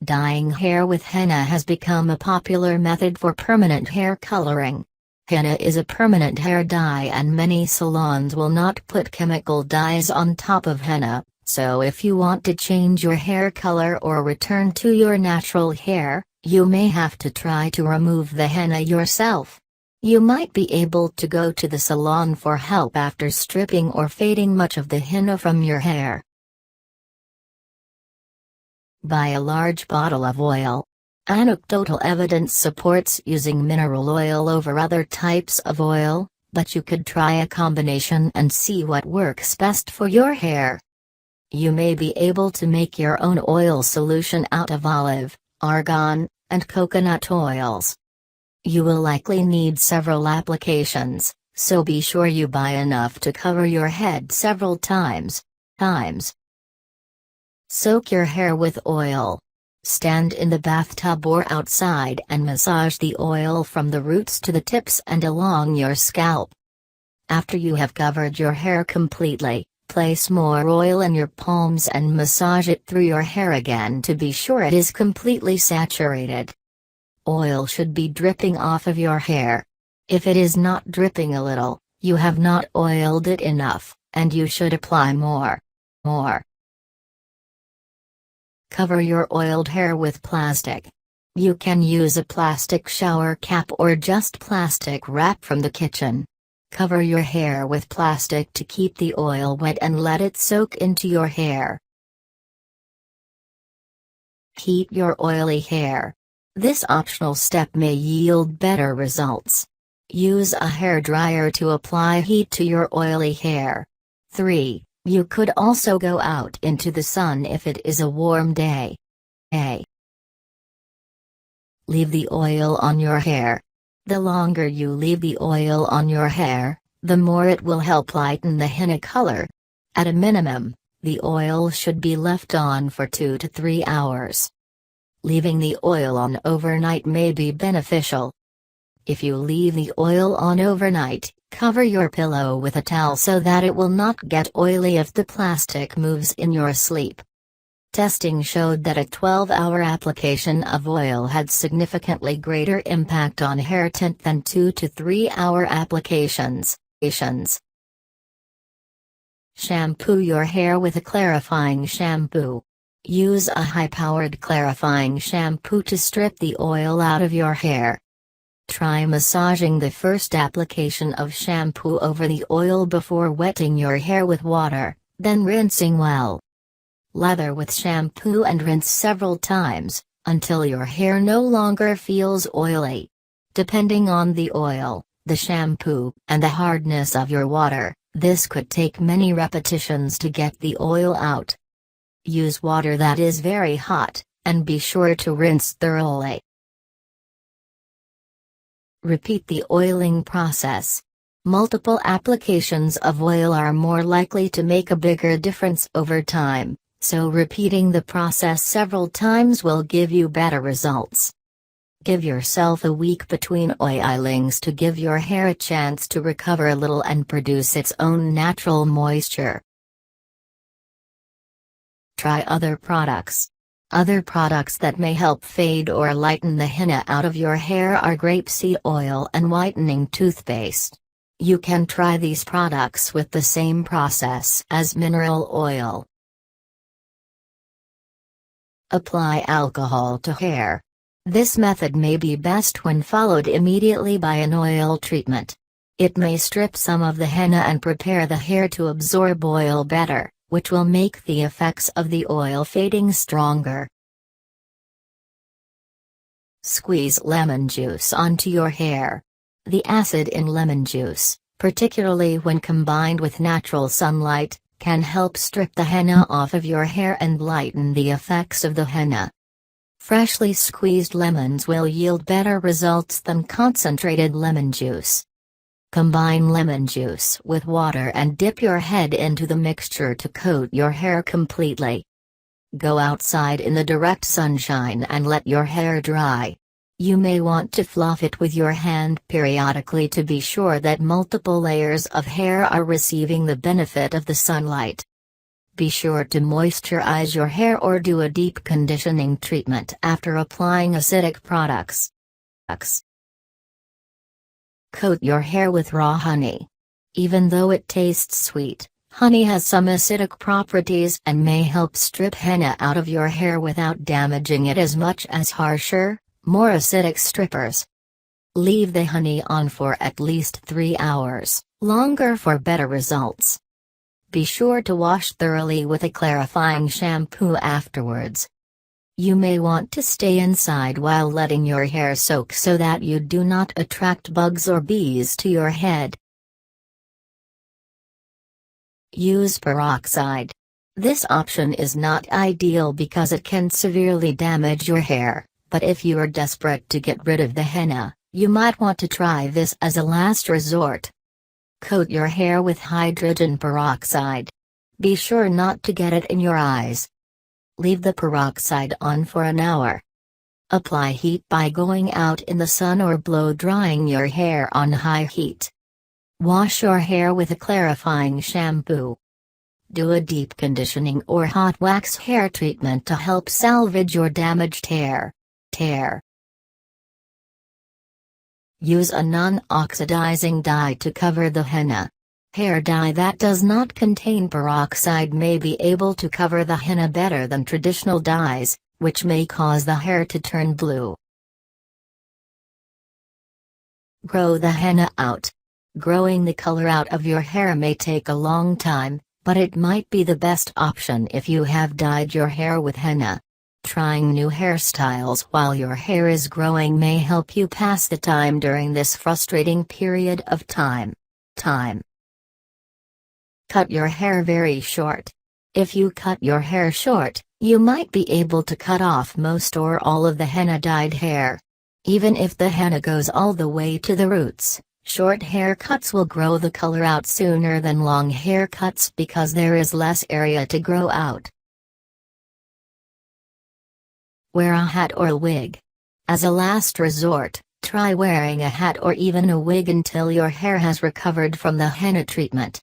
Dyeing hair with henna has become a popular method for permanent hair coloring. Henna is a permanent hair dye and many salons will not put chemical dyes on top of henna, so if you want to change your hair color or return to your natural hair, you may have to try to remove the henna yourself. You might be able to go to the salon for help after stripping or fading much of the henna from your hair. Buy a large bottle of oil. Anecdotal evidence supports using mineral oil over other types of oil, but you could try a combination and see what works best for your hair. You may be able to make your own oil solution out of olive, argon, and coconut oils. You will likely need several applications, so be sure you buy enough to cover your head several times. Soak your hair with oil. Stand in the bathtub or outside and massage the oil from the roots to the tips and along your scalp. After you have covered your hair completely, place more oil in your palms and massage it through your hair again to be sure it is completely saturated. Oil should be dripping off of your hair. If it is not dripping a little, you have not oiled it enough, and you should apply more. Cover your oiled hair with plastic. You can use a plastic shower cap or just plastic wrap from the kitchen. Cover your hair with plastic to keep the oil wet and let it soak into your hair. Heat your oily hair. This optional step may yield better results. Use a hairdryer to apply heat to your oily hair. 3. You could also go out into the sun if it is a warm day. Leave the oil on your hair. The longer you leave the oil on your hair, the more it will help lighten the henna color. At a minimum, the oil should be left on for 2 to 3 hours. Leaving the oil on overnight may be beneficial. If you leave the oil on overnight, cover your pillow with a towel so that it will not get oily if the plastic moves in your sleep. Testing showed that a 12-hour application of oil had significantly greater impact on hair tint than 2 to 3 hour applications. Shampoo your hair with a clarifying shampoo. Use a high-powered clarifying shampoo to strip the oil out of your hair. Try massaging the first application of shampoo over the oil before wetting your hair with water, then rinsing well. Lather with shampoo and rinse several times, until your hair no longer feels oily. Depending on the oil, the shampoo, and the hardness of your water, this could take many repetitions to get the oil out. Use water that is very hot, and be sure to rinse thoroughly. Repeat the oiling process. Multiple applications of oil are more likely to make a bigger difference over time, so repeating the process several times will give you better results. Give yourself a week between oilings to give your hair a chance to recover a little and produce its own natural moisture. Try other products. Other products that may help fade or lighten the henna out of your hair are grapeseed oil and whitening toothpaste. You can try these products with the same process as mineral oil. Apply alcohol to hair. This method may be best when followed immediately by an oil treatment. It may strip some of the henna and prepare the hair to absorb oil better, which will make the effects of the oil fading stronger. Squeeze lemon juice onto your hair. The acid in lemon juice, particularly when combined with natural sunlight, can help strip the henna off of your hair and lighten the effects of the henna. Freshly squeezed lemons will yield better results than concentrated lemon juice. Combine lemon juice with water and dip your head into the mixture to coat your hair completely. Go outside in the direct sunshine and let your hair dry. You may want to fluff it with your hand periodically to be sure that multiple layers of hair are receiving the benefit of the sunlight. Be sure to moisturize your hair or do a deep conditioning treatment after applying acidic products. Coat your hair with raw honey. Even though it tastes sweet, honey has some acidic properties and may help strip henna out of your hair without damaging it as much as harsher, more acidic strippers. Leave the honey on for at least 3 hours, longer for better results. Be sure to wash thoroughly with a clarifying shampoo afterwards. You may want to stay inside while letting your hair soak so that you do not attract bugs or bees to your head. Use peroxide. This option is not ideal because it can severely damage your hair, but if you are desperate to get rid of the henna, you might want to try this as a last resort. Coat your hair with hydrogen peroxide. Be sure not to get it in your eyes. Leave the peroxide on for an hour. Apply heat by going out in the sun or blow drying your hair on high heat. Wash your hair with a clarifying shampoo. Do a deep conditioning or hot wax hair treatment to help salvage your damaged hair. Use a non-oxidizing dye to cover the henna. Hair dye that does not contain peroxide may be able to cover the henna better than traditional dyes, which may cause the hair to turn blue. Grow the henna out. Growing the color out of your hair may take a long time, but it might be the best option if you have dyed your hair with henna. Trying new hairstyles while your hair is growing may help you pass the time during this frustrating period of time. Cut your hair very short. If you cut your hair short, you might be able to cut off most or all of the henna-dyed hair. Even if the henna goes all the way to the roots, short haircuts will grow the color out sooner than long haircuts because there is less area to grow out. Wear a hat or wig. As a last resort, try wearing a hat or even a wig until your hair has recovered from the henna treatment.